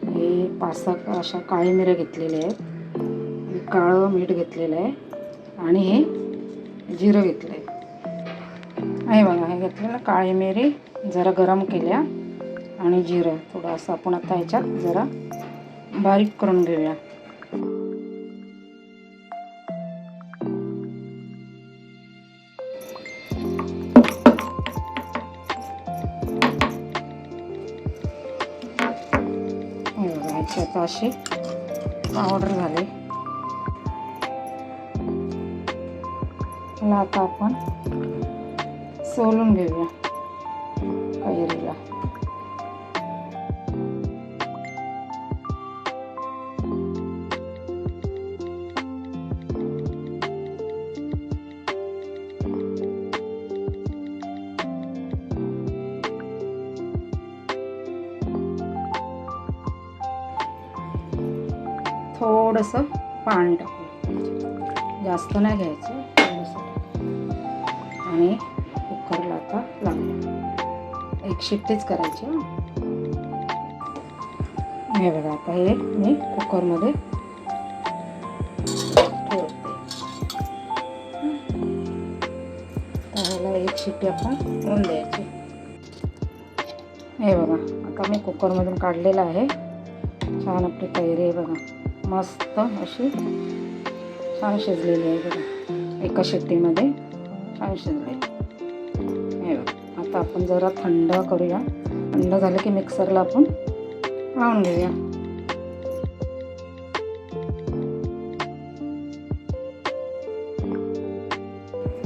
हे 5-6 अशा काळी मिऱ्या घेतलेल्या आहेत, काळं मीठ घेतलेलं आहे आणि हे जिरं घेतलं आहे बघा. हे घेतलेलं काळी मिरी जरा गरम केल्या आणि जिरं थोडं असं आपण आता ह्याच्यात जरा बारीक करून घेऊया. ह्याची आता अशी पावडर झाली. मला आता आपण सोलून घेऊया कैरीला. थोडंसं पाणी टाकू, जास्त नाही घ्यायचं, थोडंसं. आणि कुकरला आता लागलं, एक शिट्टीच करायची. हे बघा आता हे मी कुकरमध्ये ठेवते. त्याला एक शिट्टी आपण होऊन द्यायची. हे बघा आता मी कुकरमधून काढलेलं आहे. छान आपली कैरी आहे बघा, मस्त अशी छान शिजलेली आहे बघा, एका शिट्टीमध्ये छान शिजले. हे बघा आता आपण जरा थंड करूया. थंड झालं की मिक्सरला आपण लावून घेऊया.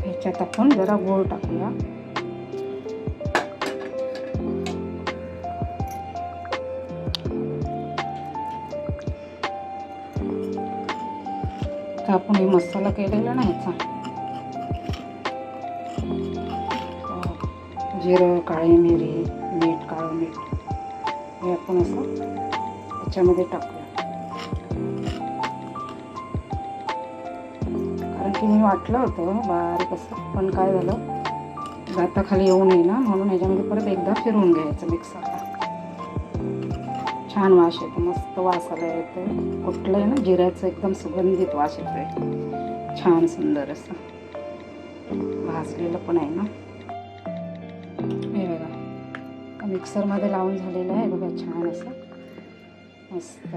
ह्याच्यात आपण जरा गूळ टाकूया. आपण हे मसाला केलेला नाही ह्याचा, जिरं, काळी मिरी, मीठ, काळं मीठ हे आपण असं ह्याच्यामध्ये टाकूया. कारण की मी वाटलं होतं बारीक असं, पण काय झालं दाताखाली येऊ नये ना, म्हणून ह्याच्यामध्ये परत एकदा फिरवून घ्यायचं मिक्सरला. छान वास येतो, मस्त वास आला येतो. कुठलं आहे ना जिऱ्याचं एकदम सुगंधित वास येतोय, छान सुंदर असं भाजलेलं पण आहे ना. हे बघा मिक्सरमध्ये लावून झालेलं आहे बघा, छान असं मस्त.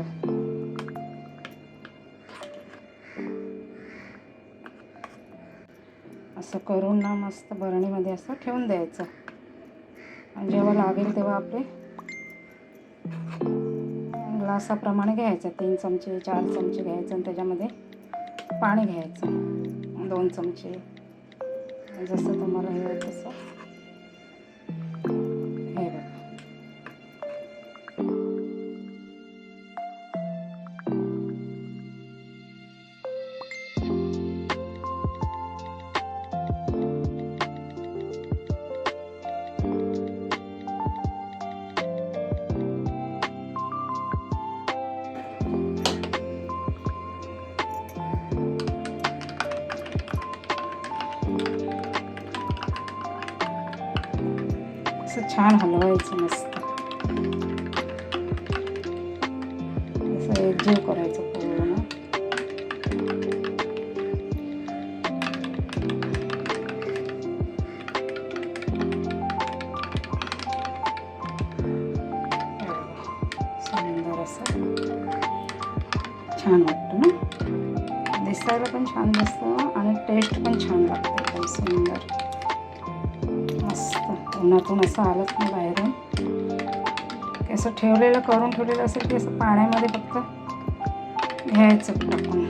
असं करून ना मस्त बरणीमध्ये असं ठेवून द्यायचं, आणि जेव्हा लागेल तेव्हा आपले ग्लासाप्रमाणे घ्यायचं. 3 चमचे 4 चमचे घ्यायचं आणि त्याच्यामध्ये पाणी घ्यायचं 2 चमचे, जसं तुम्हाला हवं तसं. हे बघा असं छान हलवायचं मस्त, असं एकजीव करायचं पूर्ण. सुंदर असं छान वाटतं ना, दिसायला पण छान दिसतं आणि टेस्ट पण छान लागते, एकदम सुंदर मस्त. उन्हातून असं आलंच ना बाहेरून, असं ठेवलेलं करून ठेवलेलं असेल की असं पाण्यामध्ये फक्त घ्यायचं टाकून.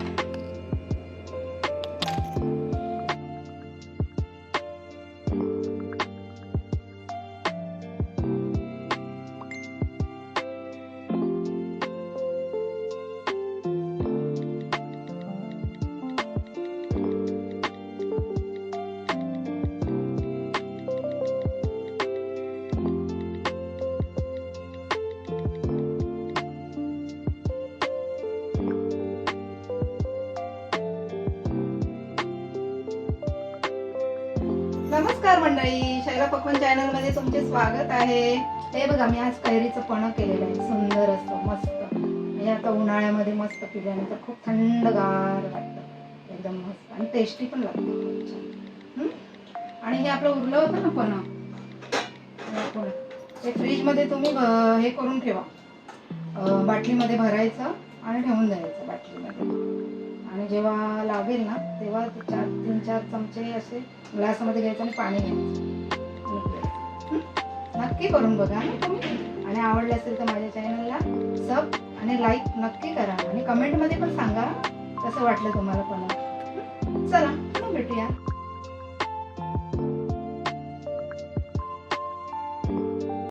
नमस्कार मंडळी, शैला पकवान चॅनल मध्ये तुमचे स्वागत आहे. हे बघा मी आज कैरीचं पन्ह केलेलं आहे, सुंदर असं मस्त. हे आता उन्हाळ्यामध्ये मस्त पिल्यानंतर खूप थंडगार वाटतं, एकदम मस्त आणि टेस्टी पण लागतं खूप छान. आणि हे आपलं उरलं होतं ना पण ते फ्रीजमध्ये तुम्ही हे करून ठेवा, बाटलीमध्ये भरायचं आणि ठेवून द्यायचं बाटलीमध्ये. आणि जेव्हा लागेल ना तेव्हा 3-4 चमचे असे ग्लासमध्ये घ्यायचं आणि पाणी घ्यायचं. नक्की करून बघा तुम्ही. आणि आवडलं असेल तर माझ्या चॅनलला सब आणि लाईक नक्की करा आणि कमेंटमध्ये पण सांगा कसं वाटलं तुम्हाला पण. चला भेटूया.